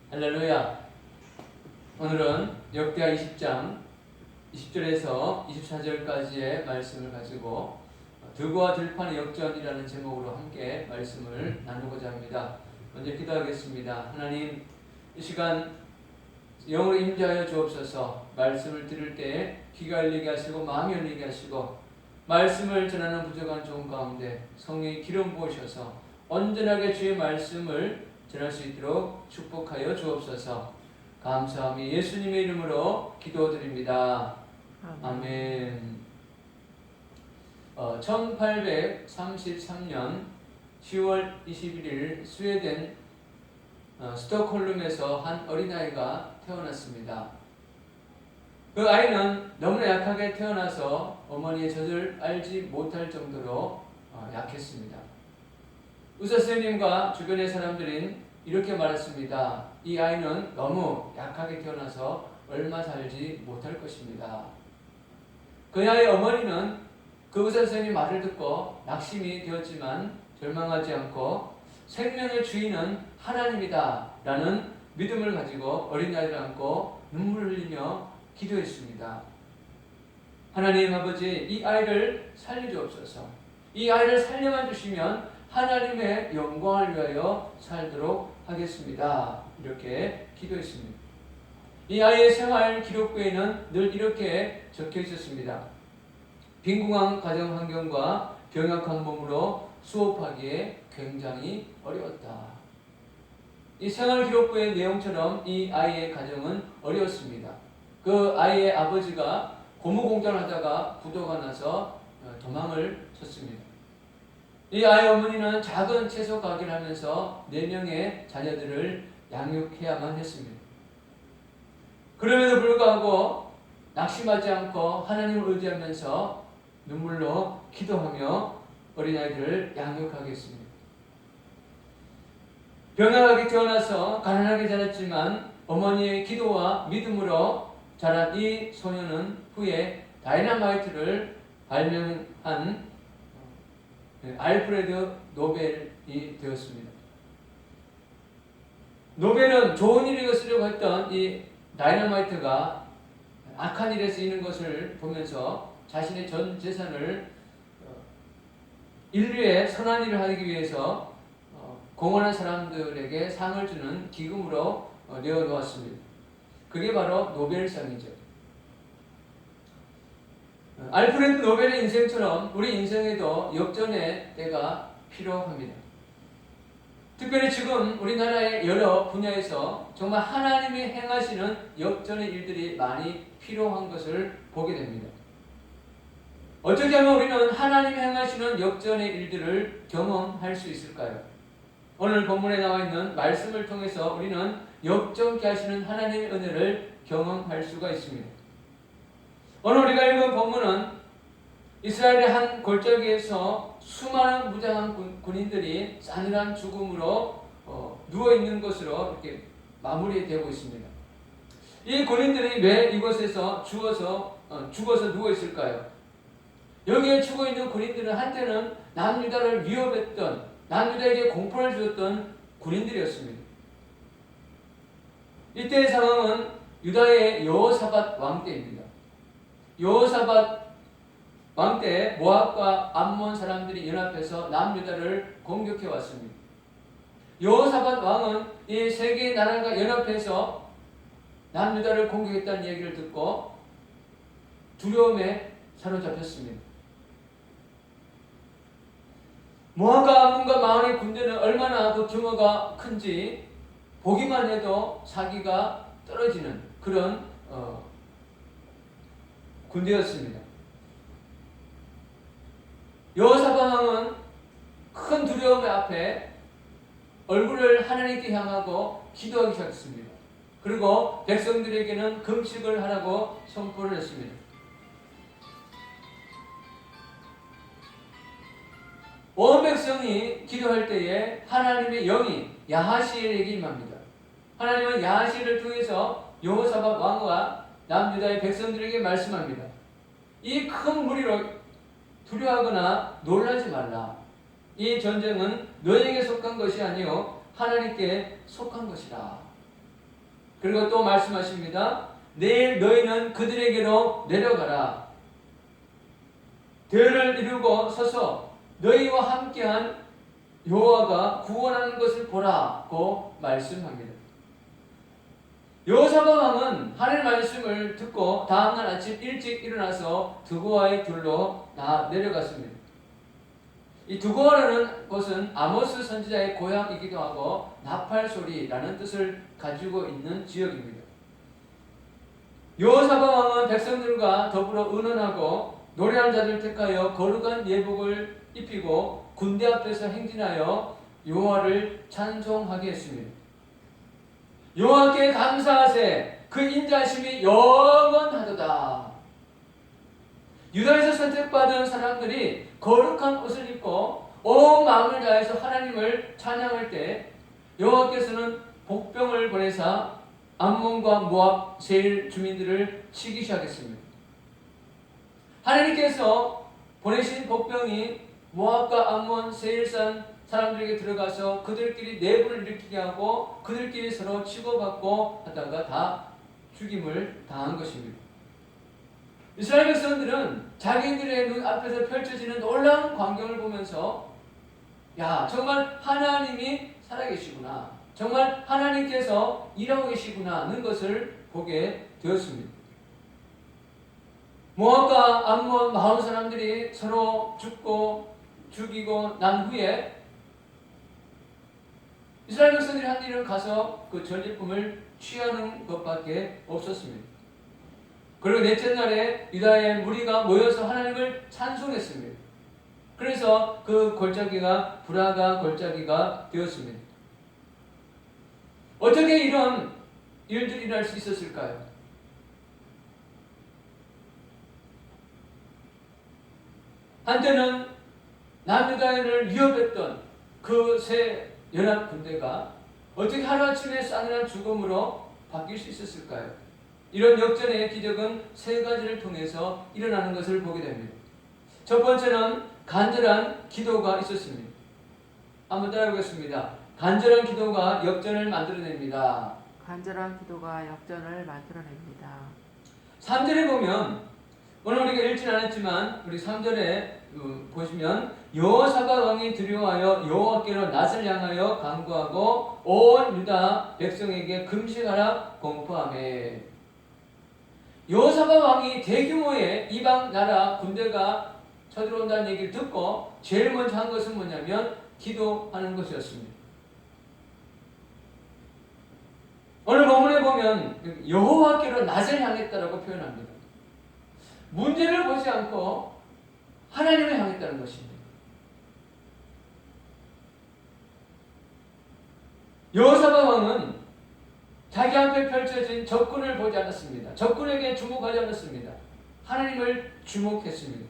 할렐루야. 오늘은 역대하 20장 20절에서 24절까지의 말씀을 가지고 들과 들판의 역전이라는 제목으로 함께 말씀을 나누고자 합니다. 먼저 기도하겠습니다. 하나님, 이 시간 영으로 임재하여 주옵소서. 말씀을 들을 때 귀가 열리게 하시고 마음이 열리게 하시고 말씀을 전하는 부족한 종 가운데 성령의 기름 부으셔서 온전하게 주의 말씀을 전할 수 있도록 축복하여 주옵소서. 감사하며 예수님의 이름으로 기도드립니다. 아멘. 1833년 10월 21일 스웨덴 스톡홀름에서 한 어린아이가 태어났습니다. 그 아이는 너무나 약하게 태어나서 어머니의 젖을 알지 못할 정도로 약했습니다. 의사 선생님과 주변의 사람들은 이렇게 말했습니다. 이 아이는 너무 약하게 태어나서 얼마 살지 못할 것입니다. 그녀의 어머니는 그 의사 선생님 말을 듣고 낙심이 되었지만 절망하지 않고 생명의 주인은 하나님이다 라는 믿음을 가지고 어린아이를 안고 눈물을 흘리며 기도했습니다. 하나님 아버지, 이 아이를 살려주옵소서. 이 아이를 살려만 주시면 하나님의 영광을 위하여 살도록 하겠습니다. 이렇게 기도했습니다. 이 아이의 생활 기록부에는 늘 이렇게 적혀 있었습니다. 빈궁한 가정 환경과 병약한 몸으로 수업하기에 굉장히 어려웠다. 이 생활 기록부의 내용처럼 이 아이의 가정은 어려웠습니다. 그 아이의 아버지가 고무공장을 하다가 부도가 나서 도망을 쳤습니다. 이 아이 어머니는 작은 채소 가게를 하면서 4명의 자녀들을 양육해야만 했습니다. 그럼에도 불구하고 낙심하지 않고 하나님을 의지하면서 눈물로 기도하며 어린아이들을 양육하겠습니다. 병약하게 태어나서 가난하게 자랐지만 어머니의 기도와 믿음으로 자란 이 소녀는 후에 다이너마이트를 발명한 알프레드 노벨이 되었습니다. 노벨은 좋은 일에 쓰려고 했던 이 다이너마이트가 악한 일에 쓰이는 것을 보면서 자신의 전 재산을 인류에 선한 일을 하기 위해서 공헌한 사람들에게 상을 주는 기금으로 내어놓았습니다. 그게 바로 노벨상이죠. 알프레드 노벨의 인생처럼 우리 인생에도 역전의 때가 필요합니다. 특별히 지금 우리나라의 여러 분야에서 정말 하나님이 행하시는 역전의 일들이 많이 필요한 것을 보게 됩니다. 어떻게 하면 우리는 하나님이 행하시는 역전의 일들을 경험할 수 있을까요? 오늘 본문에 나와 있는 말씀을 통해서 우리는 역전케 하시는 하나님의 은혜를 경험할 수가 있습니다. 오늘 우리가 읽은 본문은 이스라엘의 한 골짜기에서 수많은 무장한 군인들이 싸늘한 죽음으로 누워있는 것으로 이렇게 마무리되고 있습니다. 이 군인들이 왜 이곳에서 죽어서 누워있을까요? 여기에 죽어있는 군인들은 한때는 남유다를 위협했던, 남유다에게 공포를 주었던 군인들이었습니다. 이때의 상황은 유다의 여호사밧 왕 때입니다. 여호사밧 왕 때 모압과 암몬 사람들이 연합해서 남유다를 공격해 왔습니다. 여호사밧 왕은 이 세 개의 나라가 연합해서 남유다를 공격했다는 얘기를 듣고 두려움에 사로잡혔습니다. 모압과 암몬과 마온의 군대는 얼마나 그 규모가 큰지 보기만 해도 사기가 떨어지는 그런 군대였습니다. 여호사밧 왕은 큰 두려움 앞에 얼굴을 하나님께 향하고 기도하기 시작했습니다. 그리고 백성들에게는 금식을 하라고 선포를 했습니다. 온 백성이 기도할 때에 하나님의 영이 야하시엘에게 임합니다. 하나님은 야하시엘을 통해서 여호사밧 왕과 남유다의 백성들에게 말씀합니다. 이 큰 무리로 두려워하거나 놀라지 말라. 이 전쟁은 너에게 속한 것이 아니요 하나님께 속한 것이라. 그리고 또 말씀하십니다. 내일 너희는 그들에게로 내려가라. 대를 이루고 서서 너희와 함께한 여호와가 구원하는 것을 보라고 말씀합니다. 여호사밧 왕은 하나님의 말씀을 듣고 다음날 아침 일찍 일어나서 드고아의 들로 내려갔습니다. 이 드고아라는 곳은 아모스 선지자의 고향이기도 하고 나팔 소리라는 뜻을 가지고 있는 지역입니다. 여호사밧 왕은 백성들과 더불어 의논하고 노래하는 자들을 택하여 거룩한 예복을 입히고 군대 앞에서 행진하여 여호와를 찬송하게 했습니다. 여호와께 감사하세, 그 인자하심이 영원하도다. 유다에서 선택받은 사람들이 거룩한 옷을 입고 온 마음을 다해서 하나님을 찬양할 때 여호와께서는 복병을 보내사 암몬과 모압, 세일 주민들을 치기 시작했습니다. 하나님께서 보내신 복병이 모압과 암몬, 세일산 사람들에게 들어가서 그들끼리 내분을 일으키게 하고 그들끼리 서로 치고받고 하다가 다 죽임을 당한 것입니다. 이스라엘 백성들은 자기들의 눈 앞에서 펼쳐지는 놀라운 광경을 보면서 야, 정말 하나님이 살아계시구나, 정말 하나님께서 일하고 계시구나 하는 것을 보게 되었습니다. 모압과 암몬 마을 사람들이 서로 죽고 죽이고 난 후에 이스라엘 백성들이 한 일은 가서 그 전리품을 취하는 것밖에 없었습니다. 그리고 넷째 날에 유다의 무리가 모여서 하나님을 찬송했습니다. 그래서 그 골짜기가 브라가 골짜기가 되었습니다. 어떻게 이런 일들이 일어날 수 있었을까요? 한때는 남유다인을 위협했던 그 새 연합 군대가 어떻게 하루아침에 싸늘한 죽음으로 바뀔 수 있었을까요? 이런 역전의 기적은 세 가지를 통해서 일어나는 것을 보게 됩니다. 첫 번째는 간절한 기도가 있었습니다. 한번 따라해보겠습니다. 간절한 기도가 역전을 만들어냅니다. 간절한 기도가 역전을 만들어냅니다. 3절에 보면, 오늘 우리가 읽지는 않았지만 우리 3절에 보시면 여호사밧 왕이 두려워하여 여호와께로 낯을 향하여 간구하고 온 유다 백성에게 금식하라 공포하매. 여호사밧 왕이 대규모의 이방 나라 군대가 쳐들어온다는 얘기를 듣고 제일 먼저 한 것은 뭐냐면 기도하는 것이었습니다. 오늘 본문에 보면 여호와께로 낯을 향했다라고 표현합니다. 문제를 보지 않고 하나님을 향했다는 것입니다. 여호사밧 왕은 자기 앞에 펼쳐진 적군을 보지 않았습니다. 적군에게 주목하지 않았습니다. 하나님을 주목했습니다.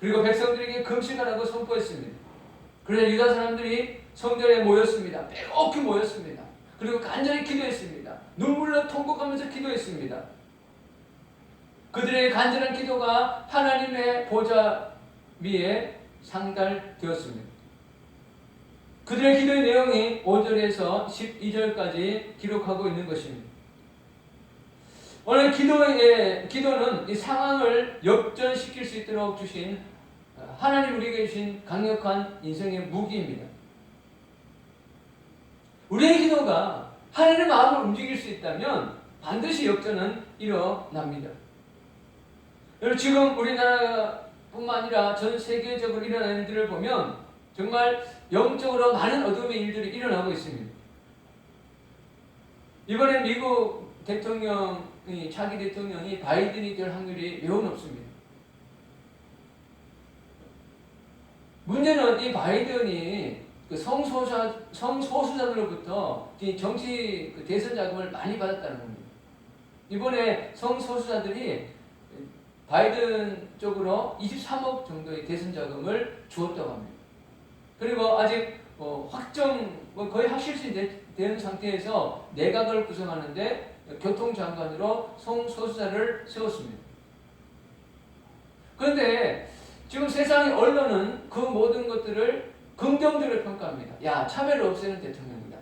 그리고 백성들에게 금식하라고 선포했습니다. 그래서 유다 사람들이 성전에 모였습니다. 빼곡히 모였습니다. 그리고 간절히 기도했습니다. 눈물로 통곡하면서 기도했습니다. 그들의 간절한 기도가 하나님의 보좌 위에 상달되었습니다. 그들의 기도의 내용이 5절에서 12절까지 기록하고 있는 것입니다. 오늘 기도는 이 상황을 역전시킬 수 있도록 주신 하나님 우리에게 주신 강력한 인생의 무기입니다. 우리의 기도가 하나님의 마음을 움직일 수 있다면 반드시 역전은 일어납니다. 여러분, 지금 우리나라뿐만 아니라 전 세계적으로 일어나는 일들을 보면 정말 영적으로 많은 어둠의 일들이 일어나고 있습니다. 이번에 미국 차기 대통령이 바이든이 될 확률이 매우 높습니다. 문제는 이 바이든이 그 성소수자들로부터 정치 대선 자금을 많이 받았다는 겁니다. 이번에 성소수자들이 바이든 쪽으로 23억 정도의 대선 자금을 주었다고 합니다. 그리고 아직 거의 확실시된 상태에서 내각을 구성하는데 교통장관으로 성소수자를 세웠습니다. 그런데 지금 세상의 언론은 그 모든 것들을 긍정적으로 평가합니다. 야, 차별을 없애는 대통령이다.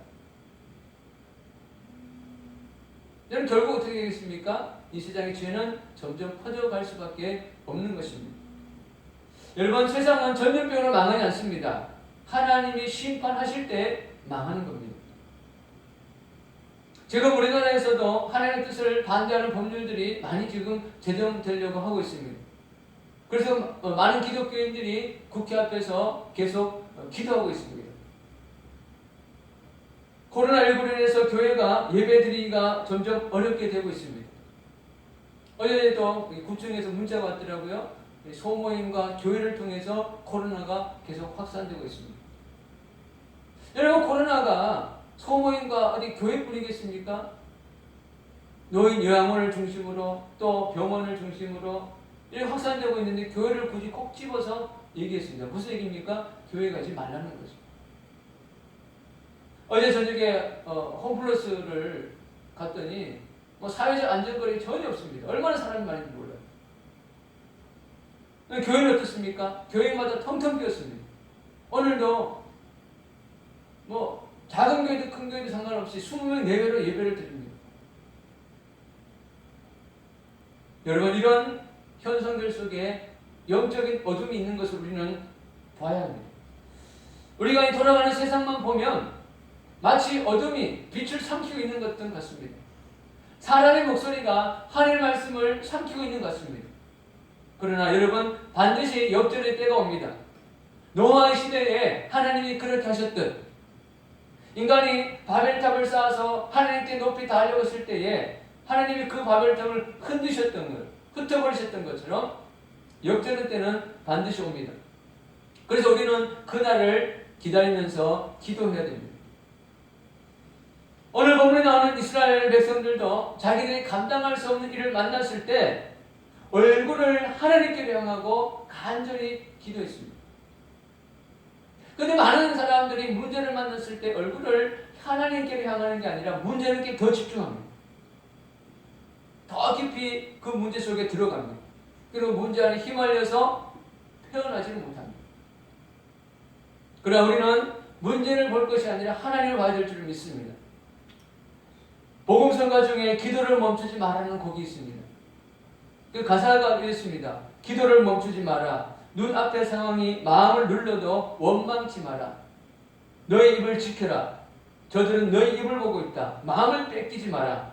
여러분 결국 어떻게 되겠습니까? 이 세상의 죄는 점점 퍼져갈 수밖에 없는 것입니다. 여러분 세상은 전염병으로 망하지 않습니다. 하나님이 심판하실 때 망하는 겁니다. 지금 우리나라에서도 하나님의 뜻을 반대하는 법률들이 많이 지금 제정되려고 하고 있습니다. 그래서 많은 기독교인들이 국회 앞에서 계속 기도하고 있습니다. 코로나19로 인해서 교회가 예배드리기가 점점 어렵게 되고 있습니다. 어제도 구청에서 문자가 왔더라고요. 소모임과 교회를 통해서 코로나가 계속 확산되고 있습니다. 여러분 코로나가 소모임과 어디 교회뿐이겠습니까? 노인 요양원을 중심으로 또 병원을 중심으로 이렇게 확산되고 있는데 교회를 굳이 꼭 집어서 얘기했습니다. 무슨 얘기입니까? 교회 가지 말라는 거죠. 어제 저녁에 홈플러스를 갔더니 사회적 안전거리 전혀 없습니다. 얼마나 사람이 많은지 몰라요. 교회는 어떻습니까? 교회마다 텅텅 비었습니다. 오늘도 작은 교회도 큰 교회도 상관없이 20명 내외로 예배를 드립니다. 여러분 이런 현상들 속에 영적인 어둠이 있는 것을 우리는 봐야 합니다. 우리가 이 돌아가는 세상만 보면 마치 어둠이 빛을 삼키고 있는 것 같습니다. 사람의 목소리가 하나님의 말씀을 삼키고 있는 것 같습니다. 그러나 여러분 반드시 역전의 때가 옵니다. 노아의 시대에 하나님이 그렇게 하셨듯 인간이 바벨탑을 쌓아서 하나님께 높이 달려갔을 때에 하나님이 그 바벨탑을 흔드셨던 것, 흩어버리셨던 것처럼 역전의 때는 반드시 옵니다. 그래서 우리는 그날을 기다리면서 기도해야 됩니다. 오늘 본문에 나오는 이스라엘 백성들도 자기들이 감당할 수 없는 일을 만났을 때 얼굴을 하나님께 향하고 간절히 기도했습니다. 그런데 많은 사람들이 문제를 만났을 때 얼굴을 하나님께 향하는 게 아니라 문제에 더 집중합니다. 더 깊이 그 문제 속에 들어갑니다. 그리고 문제 안에 휘말려서 표현하지는 못합니다. 그러나 우리는 문제를 볼 것이 아니라 하나님을 봐야 될 줄 믿습니다. 복음성가 중에 기도를 멈추지 말라는 곡이 있습니다. 그 가사가 이렇습니다. 기도를 멈추지 마라. 눈앞의 상황이 마음을 눌러도 원망치 마라. 너의 입을 지켜라. 저들은 너의 입을 보고 있다. 마음을 뺏기지 마라.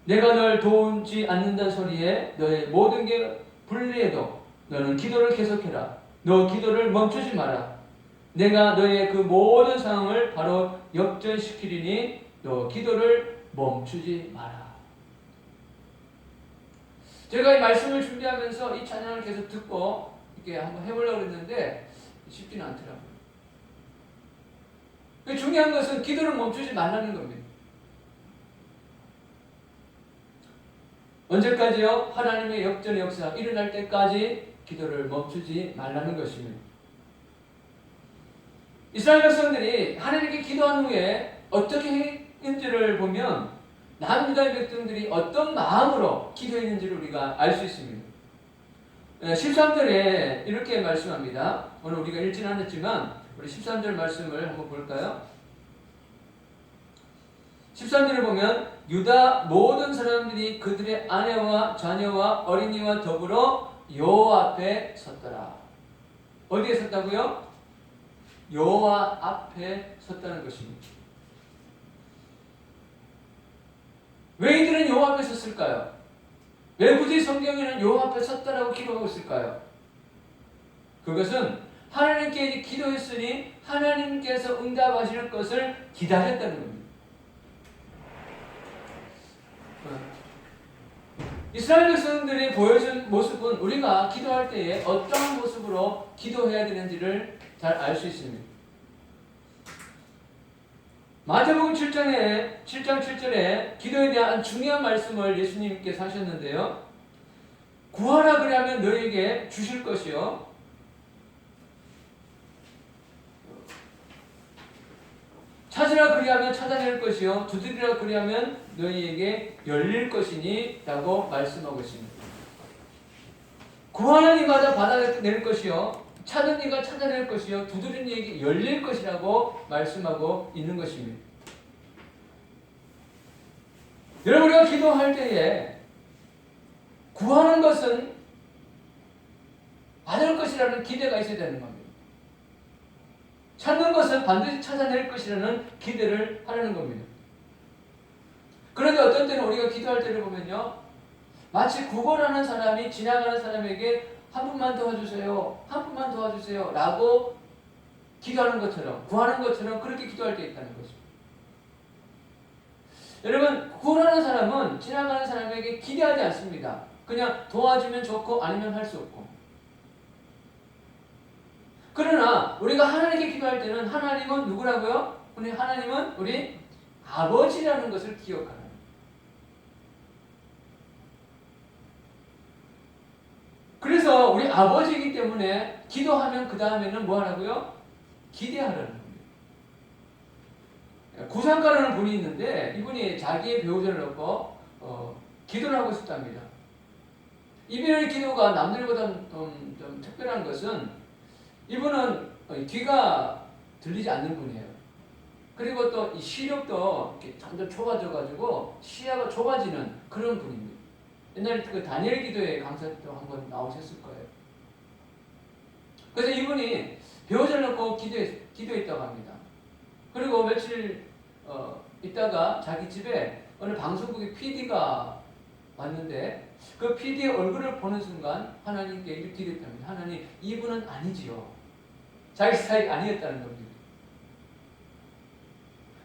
내가 널 도우지 않는다는 소리에 너의 모든 게 불리해도 너는 기도를 계속해라. 너 기도를 멈추지 마라. 내가 너의 그 모든 상황을 바로 역전시키리니 너 기도를 멈추지 마라. 제가 이 말씀을 준비하면서 이 찬양을 계속 듣고 이렇게 한번 해보려고 했는데 쉽지는 않더라고요. 중요한 것은 기도를 멈추지 말라는 겁니다. 언제까지요? 하나님의 역전의 역사 일어날 때까지 기도를 멈추지 말라는 것입니다. 이스라엘 백성들이 하나님께 기도한 후에 어떻게 했는지를 보면 남유다의 백성들이 어떤 마음으로 기도했는지를 우리가 알 수 있습니다. 13절에 이렇게 말씀합니다. 오늘 우리가 읽지는 않았지만 우리 13절 말씀을 한번 볼까요? 13절을 보면 유다 모든 사람들이 그들의 아내와 자녀와 어린이와 더불어 여호와 앞에 섰더라. 어디에 섰다고요? 여호와 앞에 섰다는 것입니다. 왜 이들은 여호와 앞에 섰을까요? 왜 굳이 성경에는 여호와 앞에 섰다라고 기록하고 있을까요? 그것은 하나님께 기도했으니 하나님께서 응답하실 것을 기다렸다는 겁니다. 이스라엘 백성들이 보여준 모습은 우리가 기도할 때에 어떠한 모습으로 기도해야 되는지를 잘 알 수 있습니다. 마태복음 7장 7절에 기도에 대한 중요한 말씀을 예수님께서 하셨는데요. 구하라 그리하면 너희에게 주실 것이요. 찾으라 그리하면 찾아낼 것이요. 두드리라 그리하면 너희에게 열릴 것이니 라고 말씀하고 있습니다. 구하는 이마다 받아낼 것이요. 찾은 이가 찾아낼 것이요. 두드리는 이에게 열릴 것이라고 말씀하고 있는 것입니다. 여러분, 우리가 기도할 때에 구하는 것은 받을 것이라는 기대가 있어야 되는 겁니다. 찾는 것은 반드시 찾아낼 것이라는 기대를 하려는 겁니다. 그런데 어떤 때는 우리가 기도할 때를 보면요, 마치 구걸하는 사람이 지나가는 사람에게 한 분만 도와주세요, 한 분만 도와주세요 라고 기도하는 것처럼, 구하는 것처럼 그렇게 기도할 때 있다는 거죠. 여러분, 구원하는 사람은 지나가는 사람에게 기대하지 않습니다. 그냥 도와주면 좋고 아니면 할 수 없고. 그러나 우리가 하나님께 기도할 때는 하나님은 누구라고요? 하나님은 우리 아버지라는 것을 기억하는. 그래서 우리 아버지이기 때문에 기도하면 그 다음에는 뭐 하라고요? 기대하라는 겁니다. 구상가라는 분이 있는데 이분이 자기의 배우자를 놓고 기도를 하고 싶답니다. 이분의 기도가 남들보다 좀 특별한 것은 이분은 귀가 들리지 않는 분이에요. 그리고 또 이 시력도 점점 좁아져가지고 시야가 좁아지는 그런 분입니다. 옛날에 그 다니엘 기도의 강사도 한번 나오셨을 거예요. 그래서 이분이 배우자를 놓고 기도했다고 합니다. 그리고 며칠 있다가 자기 집에 어느 방송국의 PD가 왔는데 그 PD의 얼굴을 보는 순간 하나님께 이렇게 기도했답니다. 하나님, 이분은 아니지요. 자기 스타일이 아니었다는 겁니다.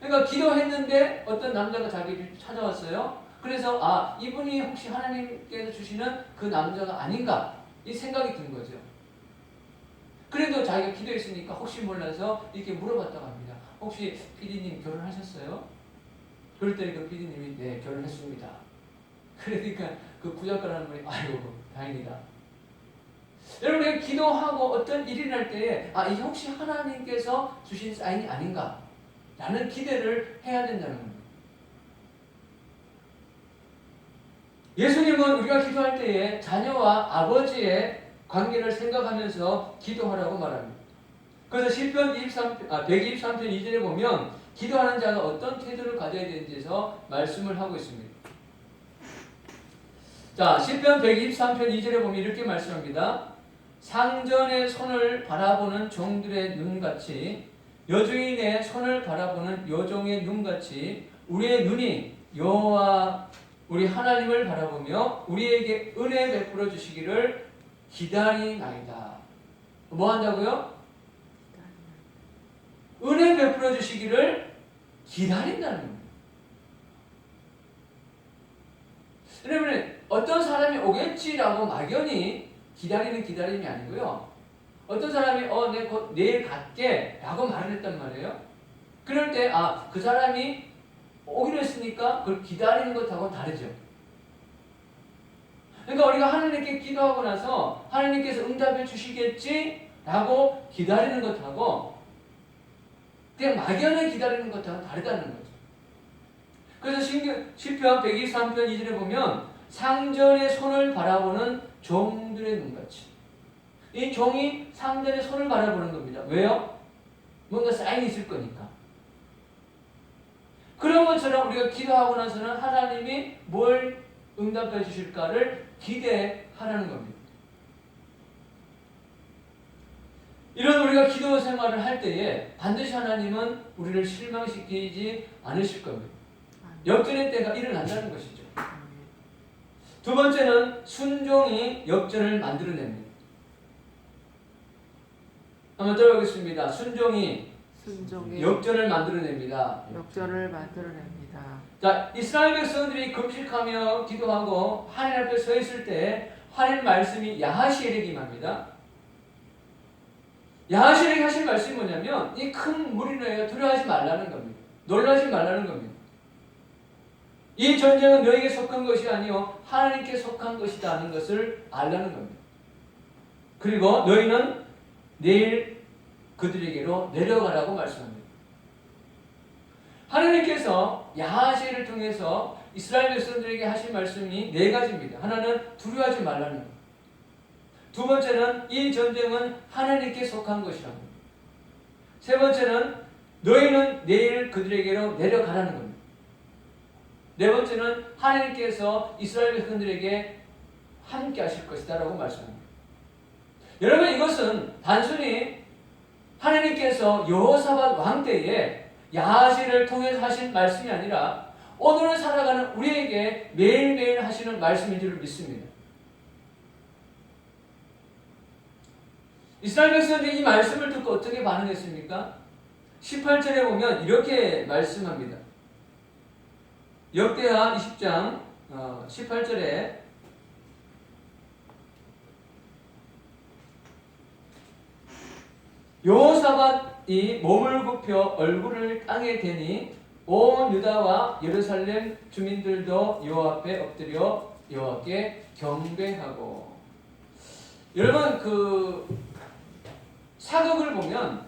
그러니까 기도했는데 어떤 남자가 자기를 찾아왔어요. 그래서 이분이 혹시 하나님께서 주시는 그 남자가 아닌가 이 생각이 든 거죠. 그래도 자기가 기도했으니까 혹시 몰라서 이렇게 물어봤다고 합니다. 혹시 PD님 결혼하셨어요? 그럴 때 그 PD님이 네, 결혼했습니다. 그러니까 그 구작가라는 분이 아이고 다행이다. 여러분, 우리가 기도하고 어떤 일이 날 때에 이게 혹시 하나님께서 주신 사인이 아닌가 라는 기대를 해야 된다는 겁니다. 예수님은 우리가 기도할 때에 자녀와 아버지의 관계를 생각하면서 기도하라고 말합니다. 그래서 시편 123편 2절에 보면 기도하는 자가 어떤 태도를 가져야 되는지에서 말씀을 하고 있습니다. 자, 시편 123편 2절에 보면 이렇게 말씀합니다. 상전의 손을 바라보는 종들의 눈같이 여주인의 손을 바라보는 여종의 눈같이 우리의 눈이 여호와 우리 하나님을 바라보며 우리에게 은혜 베풀어 주시기를 기다리나이다. 뭐 한다고요? 은혜 베풀어 주시기를 기다린다는 겁니다. 여러분, 어떤 사람이 오겠지라고 막연히 기다리는 기다림이 아니고요. 어떤 사람이 내 곧 내일 갈게 라고 말을 했단 말이에요. 그럴 때 그 사람이 오기로 했으니까 그걸 기다리는 것하고는 다르죠. 그러니까 우리가 하나님께 기도하고 나서 하나님께서 응답해 주시겠지 라고 기다리는 것하고 그냥 막연히 기다리는 것하고는 다르다는 거죠. 그래서 시편 123편 2절에 보면 상전의 손을 바라보는 종들의 눈같이, 이 종이 상전의 손을 바라보는 겁니다. 왜요? 뭔가 사인이 있을 거니까. 그런 것처럼 우리가 기도하고 나서는 하나님이 뭘 응답해 주실까를 기대하라는 겁니다. 이런 우리가 기도 생활을 할 때에 반드시 하나님은 우리를 실망시키지 않으실 겁니다. 역전의 때가 일어난다는 것이죠. 두 번째는 순종이 역전을 만들어냅니다. 한번 들어보겠습니다. 순종이 역전을 만들어냅니다. 역전을 만들어냅니다. 자, 이스라엘 백성들이 금식하며 기도하고 하나님 앞에 서 있을 때 하나님 말씀이 야하시엘에게 임합니다. 야하시엘에게 하신 말씀이 뭐냐면 이 큰 물이 너희가 두려워하지 말라는 겁니다. 놀라지 말라는 겁니다. 이 전쟁은 너에게 속한 것이 아니요 하나님께 속한 것이다 하는 것을 알라는 겁니다. 그리고 너희는 내일 그들에게로 내려가라고 말씀합니다. 하나님께서 야하시엘을 통해서 이스라엘 백성들에게 하신 말씀이 네 가지입니다. 하나는 두려워하지 말라는 것. 두 번째는 이 전쟁은 하나님께 속한 것이라는 겁니다. 세 번째는 너희는 내일 그들에게로 내려가라는 겁니다. 네 번째는 하나님께서 이스라엘 백성들에게 함께 하실 것이다 라고 말씀합니다. 여러분, 이것은 단순히 하나님께서 여호사밧 왕 때에 야하시를 통해서 하신 말씀이 아니라 오늘 살아가는 우리에게 매일매일 하시는 말씀인 줄 믿습니다. 이스라엘 백성들이 이 말씀을 듣고 어떻게 반응했습니까? 18절에 보면 이렇게 말씀합니다. 역대하 20장 18절에 여호사밧이 몸을 굽혀 얼굴을 땅에 대니 온 유다와 예루살렘 주민들도 여호와 앞에 엎드려 여호와께 경배하고. 여러분, 그 사극을 보면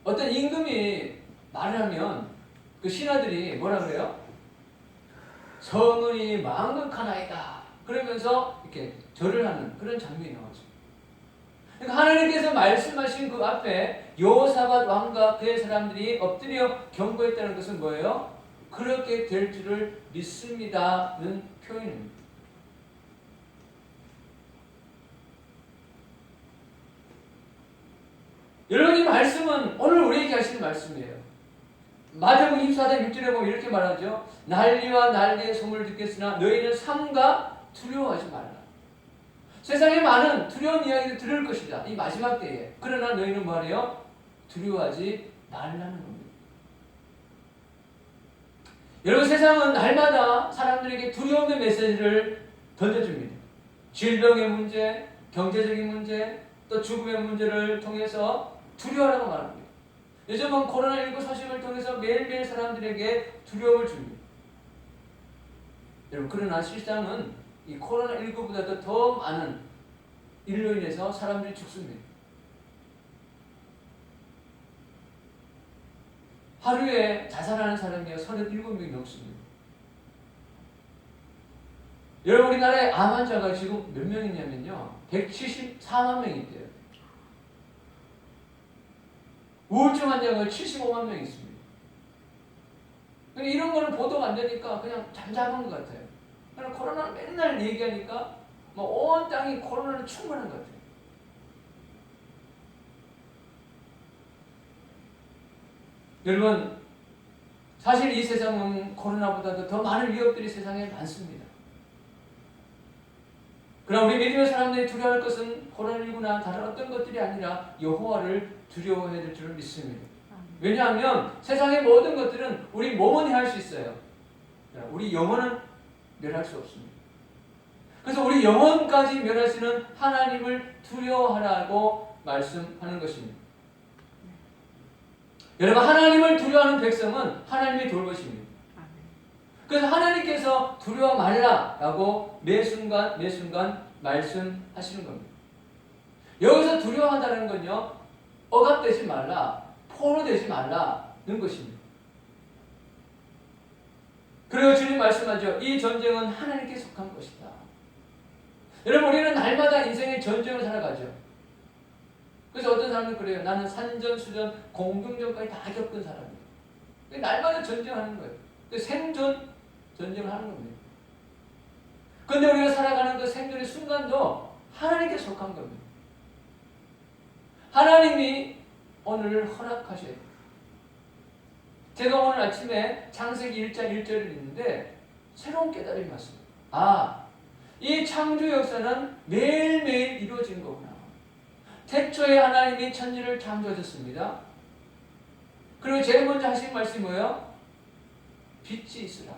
어떤 임금이 말을 하면 그 신하들이 뭐라 그래요? 성은이 망극하나이다 그러면서 이렇게 절을 하는 그런 장면이 나오죠. 그러니까 하나님께서 말씀하신 그 앞에 여호사밧 왕과 그의 사람들이 엎드려 경고했다는 것은 뭐예요? 그렇게 될 줄을 믿습니다는 표현입니다. 여러분, 이 말씀은 오늘 우리에게 하시는 말씀이에요. 마태복음 24장 6절에 보면 이렇게 말하죠. 난리와 난리의 소문을 듣겠으나 너희는 삼가 두려워하지 말라. 세상에 많은 두려운 이야기를 들을 것이다, 이 마지막 때에. 그러나 너희는 뭐하래요? 두려워하지 말라는 겁니다. 여러분, 세상은 날마다 사람들에게 두려움의 메시지를 던져줍니다. 질병의 문제, 경제적인 문제, 또 죽음의 문제를 통해서 두려워하라고 말합니다. 요즘은 코로나19 소식을 통해서 매일매일 사람들에게 두려움을 줍니다. 여러분, 그러나 실상은 이 코로나19보다도 더 많은 일로 인해서 사람들이 죽습니다. 하루에 자살하는 사람이 37명이 넘습니다. 여러분, 우리나라에 암 환자가 지금 몇 명 있냐면요, 174만 명이 있대요. 우울증 환자가 75만 명이 있습니다. 이런 거는 보도가 안 되니까 그냥 잠잠한 것 같아요. 그러나 코로나를 맨날 얘기하니까 온 땅이 코로나로 충만한 것 같아요. 여러분, 사실 이 세상은 코로나보다도 더 많은 위협들이 세상에 많습니다. 그러나 우리 믿음의 사람들이 두려워할 것은 코로나19나 다른 어떤 것들이 아니라 여호와를 두려워해야 될 줄을 믿습니다. 왜냐하면 세상의 모든 것들은 우리 몸은 해할 수 있어요. 우리 영혼은 멸할 수 없습니다. 그래서 우리 영혼까지 멸할 수 있는 하나님을 두려워하라고 말씀하는 것입니다. 여러분, 하나님을 두려워하는 백성은 하나님이 도울 것입니다. 그래서 하나님께서 두려워 말라라고 매 순간 말씀하시는 겁니다. 여기서 두려워한다는 건요, 억압되지 말라, 포로되지 말라는 것입니다. 그리고 주님 말씀하죠. 이 전쟁은 하나님께 속한 것이다. 여러분, 우리는 날마다 인생의 전쟁을 살아가죠. 그래서 어떤 사람은 그래요. 나는 산전수전 공중전까지 다 겪은 사람이에요. 날마다 전쟁하는 거예요. 생존 전쟁을 하는 겁니다. 그런데 우리가 살아가는 그 생존의 순간도 하나님께 속한 겁니다. 하나님이 오늘 허락하셔야 돼요. 제가 오늘 아침에 창세기 1장 1절을 읽는데 새로운 깨달음이 왔습니다. 이 창조 역사는 매일매일 이루어진 거구나. 태초에 하나님이 천지를 창조하셨습니다. 그리고 제일 먼저 하신 말씀이 뭐예요? 빛이 있으라.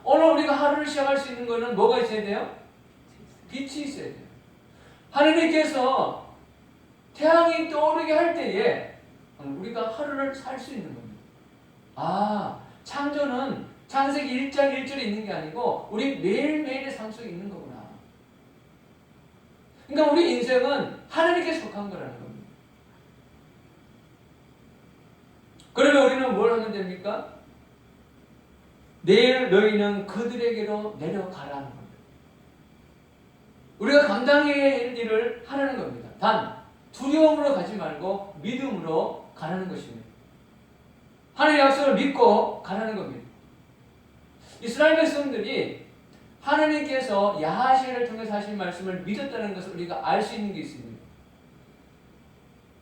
오늘 우리가 하루를 시작할 수 있는 거는 뭐가 있어야 돼요? 빛이 있어야 돼요. 하나님께서 태양이 떠오르게 할 때에 우리가 하루를 살 수 있는 겁니다. 창조는 창세기 1장 1절에 있는 게 아니고 우리 매일매일의 삶 속에 있는 거구나. 그러니까 우리 인생은 하나님께 속한 거라는 겁니다. 그러면 우리는 뭘 하면 됩니까? 내일 너희는 그들에게로 내려가라는 겁니다. 우리가 감당해야 할 일을 하라는 겁니다. 단 두려움으로 가지 말고 믿음으로 가라는 것입니다. 하나님의 약속을 믿고 가라는 겁니다. 이스라엘 백성들이 하나님께서 야하시엘을 통해서 하신 말씀을 믿었다는 것을 우리가 알 수 있는 게 있습니다.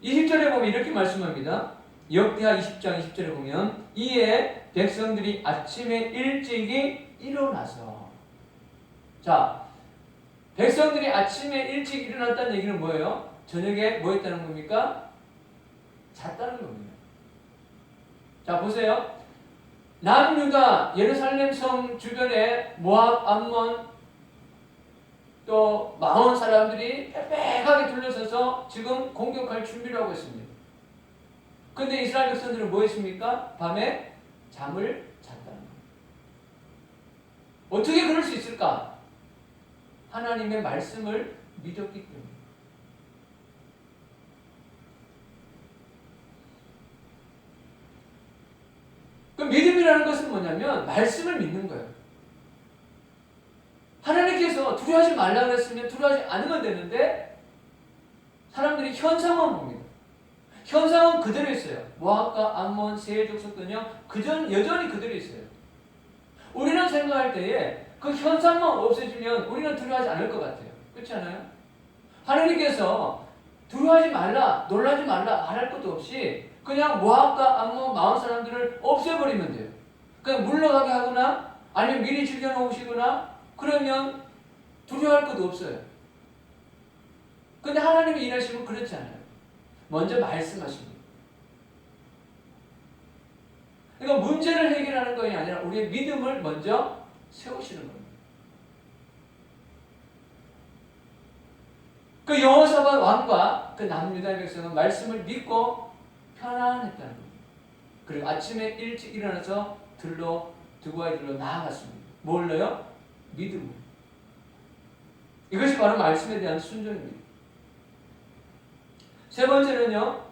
20절에 보면 이렇게 말씀합니다. 역대하 20장 20절에 보면 이에 백성들이 아침에 일찍이 일어나서, 자, 백성들이 아침에 일찍 일어났다는 얘기는 뭐예요? 저녁에 뭐 했다는 겁니까? 잤다는 겁니다. 자, 보세요. 남유다 예루살렘 성 주변에 모압, 암몬, 또 마온 사람들이 빽빽하게 둘러서서 지금 공격할 준비를 하고 있습니다. 그런데 이스라엘 백성들은 뭐 했습니까? 밤에 잠을 잤다는 겁니다. 어떻게 그럴 수 있을까? 하나님의 말씀을 믿었기 때문에. 그 믿음이라는 것은 뭐냐면 말씀을 믿는 거예요. 하나님께서 두려워하지 말라고 했으면 두려워하지 않으면 되는데 사람들이 현상만 봅니다. 현상은 그대로 있어요. 모압과 암몬, 세일 족속들은요 여전히 그대로 있어요. 우리는 생각할 때에 그 현상만 없애주면 우리는 두려워하지 않을 것 같아요. 그렇지 않아요? 하나님께서 두려워하지 말라, 놀라지 말라 말할 것도 없이 그냥 모압과 암몬, 마온 사람들을 없애버리면 돼요. 그냥 물러가게 하거나 아니면 미리 죽여놓으시거나 그러면 두려워할 것도 없어요. 근데 하나님이 일하시면 그렇지 않아요. 먼저 말씀하십니다. 그러니까 문제를 해결하는 것이 아니라 우리의 믿음을 먼저 세우시는 겁니다. 그 여호사밧 왕과 그 남유다의 백성은 말씀을 믿고 편안했다는 겁니다. 그리고 아침에 일찍 일어나서 드고아의 들로 나아갔습니다. 뭘로요? 믿음으로. 이것이 바로 말씀에 대한 순종입니다. 세 번째는요,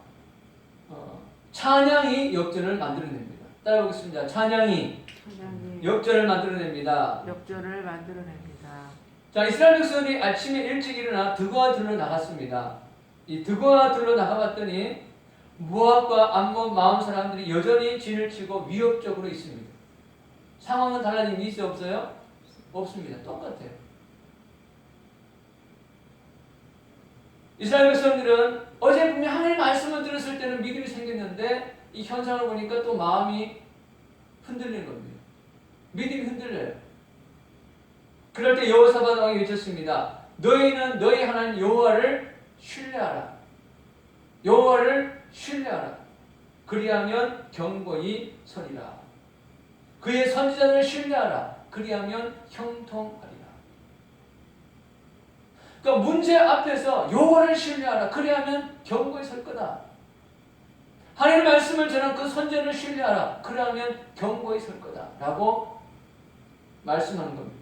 찬양이 역전을 만들어냅니다. 따라오겠습니다. 찬양이 역전을 만들어냅니다. 역전을 만들어냅니다. 자, 이스라엘 백성이 아침에 일찍 일어나 드고아 들로 나갔습니다. 이 드고아 들로 나가봤더니 모압과 암몬, 마온 사람들이 여전히 진을 치고 위협적으로 있습니다. 상황은 달라진 게 있어요? 없어요? 없습니다. 똑같아요. 이스라엘 백성들은 어제 분명 하나님 말씀을 들었을 때는 믿음이 생겼는데 이 현상을 보니까 또 마음이 흔들리는 겁니다. 믿음이 흔들려요. 그럴 때 여호사밧 왕이 외쳤습니다. 너희는 너희 하나님 여호와를 신뢰하라. 여호와를 신뢰하라. 그리하면 경고히 서리라. 그의 선지자들을 신뢰하라. 그리하면 형통하리라. 그러니까 문제 앞에서 여호와를 신뢰하라. 그리하면 경고히 설 거다. 하나님의 말씀을 전한 그 선지자를 신뢰하라. 그러면 경고히 설 거다. 라고 말씀하는 겁니다.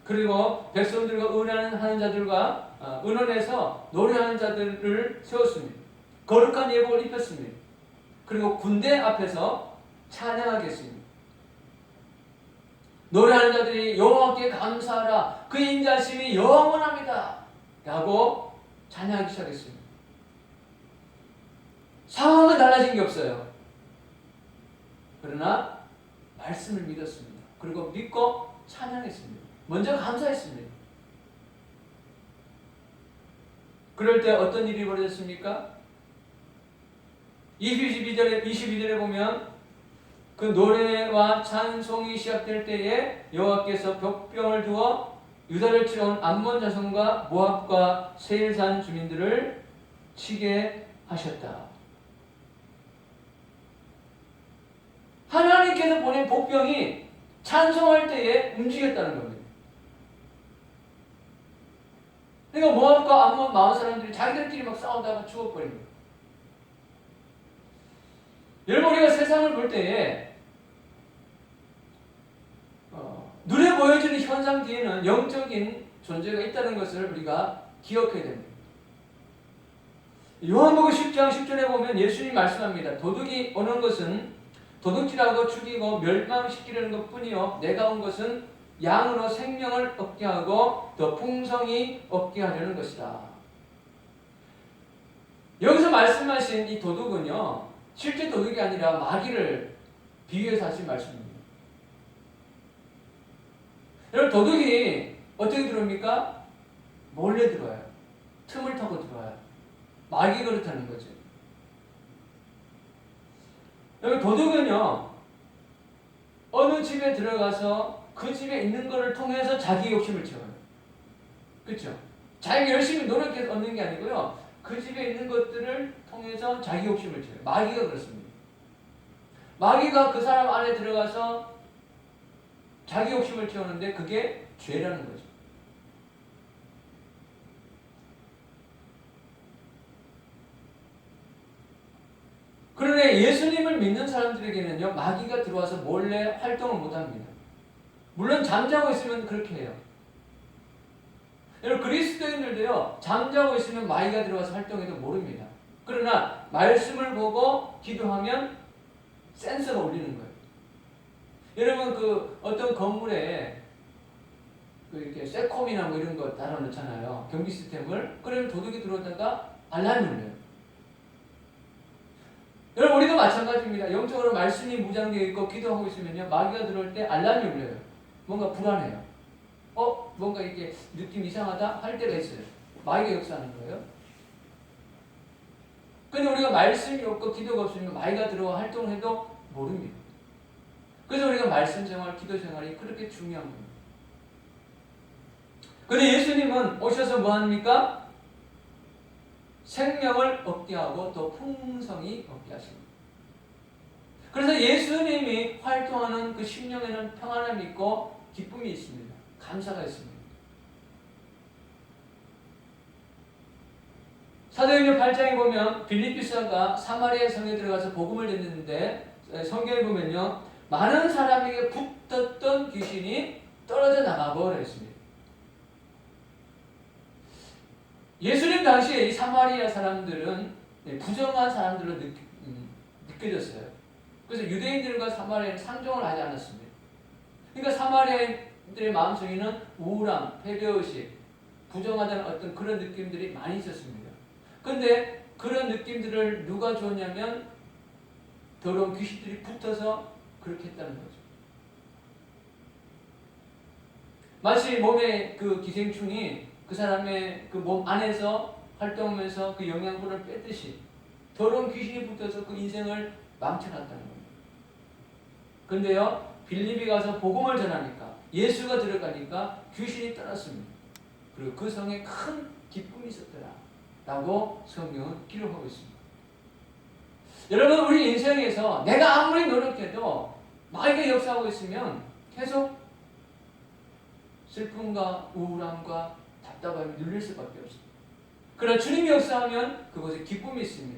그리고 백성들과 의논하는 자들과 의논해서 노래하는 자들을 세웠습니다. 거룩한 예복을 입혔습니다. 그리고 군대 앞에서 찬양하겠습니다. 노래하는 자들이 여호와께 감사하라. 그 인자심이 영원합니다. 라고 찬양하기 시작했습니다. 상황은 달라진 게 없어요. 그러나 말씀을 믿었습니다. 그리고 믿고 찬양했습니다. 먼저 감사했습니다. 그럴 때 어떤 일이 벌어졌습니까? 22절에 보면 그 노래와 찬송이 시작될 때에 여호와께서 벽병을 두어 유다를 치러온 암몬 자손과 모압과 세일산 주민들을 치게 하셨다. 하나님께서 보낸 복병이 찬송할 때에 움직였다는 겁니다. 그러니까 모압과 암몬 마온 사람들이 자기들끼리 막 싸우다가 죽어버립니다. 여러분, 우리가 세상을 볼 때에 눈에 보여지는 현상 뒤에는 영적인 존재가 있다는 것을 우리가 기억해야 됩니다. 요한복음 10장 10절에 보면 예수님이 말씀합니다. 도둑이 오는 것은 도둑질하고 죽이고 멸망시키려는 것뿐이요 내가 온 것은 양으로 생명을 얻게 하고 더 풍성히 얻게 하려는 것이다. 여기서 말씀하신 이 도둑은요 실제 도둑이 아니라 마귀를 비유해서 하신 말씀입니다. 여러분, 도둑이 어떻게 들어옵니까? 몰래 들어와요. 틈을 타고 들어와요. 마귀 그렇다는 거죠. 여러분, 도둑은요, 어느 집에 들어가서 그 집에 있는 것을 통해서 자기 욕심을 채워요. 그렇죠? 자기가 열심히 노력해서 얻는 게 아니고요, 그 집에 있는 것들을 통해서 자기 욕심을 채워요. 마귀가 그렇습니다. 마귀가 그 사람 안에 들어가서 자기 욕심을 채우는데 그게 죄라는 거죠. 그런데 예수님을 믿는 사람들에게는요, 마귀가 들어와서 몰래 활동을 못합니다. 물론 잠자고 있으면 그렇게 해요. 여러분, 그리스도인들도요, 잠자고 있으면 마귀가 들어와서 활동해도 모릅니다. 그러나 말씀을 보고 기도하면 센서가 울리는 거예요. 여러분, 그 어떤 건물에 그 이렇게 세콤이나 뭐 이런 거 달아놓잖아요. 경비 시스템을. 그러면 도둑이 들어오다가 알람이 울려요. 여러분, 우리도 마찬가지입니다. 영적으로 말씀이 무장되어 있고 기도하고 있으면요, 마귀가 들어올 때 알람이 울려요. 뭔가 불안해요. 뭔가 이렇게 느낌 이상하다 할 때가 있어요. 마귀가 역사하는 거예요. 근데 우리가 말씀이 없고 기도가 없으면 마귀가 들어와 활동을 해도 모릅니다. 그래서 우리가 말씀 생활, 기도 생활이 그렇게 중요한 겁니다. 근데 예수님은 오셔서 뭐 합니까? 생명을 얻게 하고 또 풍성히 얻게 하십니다. 그래서 예수님이 활동하는 그 심령에는 평안함이 있고 기쁨이 있습니다. 감사가 있습니다. 사도행전 8장에 보면 빌립비서가 사마리아 성에 들어가서 복음을 전했는데 성경에 보면요, 많은 사람에게 붙었던 귀신이 떨어져 나가버려 있습니다. 예수님 당시에 이 사마리아 사람들은 부정한 사람들로 느껴졌어요. 그래서 유대인들과 사마리아는 상종을 하지 않았습니다. 그러니까 사마리아인들의 마음속에는 우울함, 패배의식, 부정하다는 어떤 그런 느낌들이 많이 있었습니다. 그런데 그런 느낌들을 누가 줬냐면 더러운 귀신들이 붙어서 그렇게 했다는 거죠. 마치 몸에 그 기생충이 그 사람의 그 몸 안에서 활동하면서 그 영양분을 뺐듯이 더러운 귀신이 붙어서 그 인생을 망쳐놨다는 겁니다. 그런데요, 빌립이 가서 복음을 전하니까, 예수가 들어가니까 귀신이 떠났습니다. 그리고 그 성에 큰 기쁨이 있었더라 라고 성경은 기록하고 있습니다. 여러분, 우리 인생에서 내가 아무리 노력해도 마귀가 역사하고 있으면 계속 슬픔과 우울함과 답답함이 눌릴 수밖에 없습니다. 그러나 주님이 역사하면 그곳에 기쁨이 있습니다.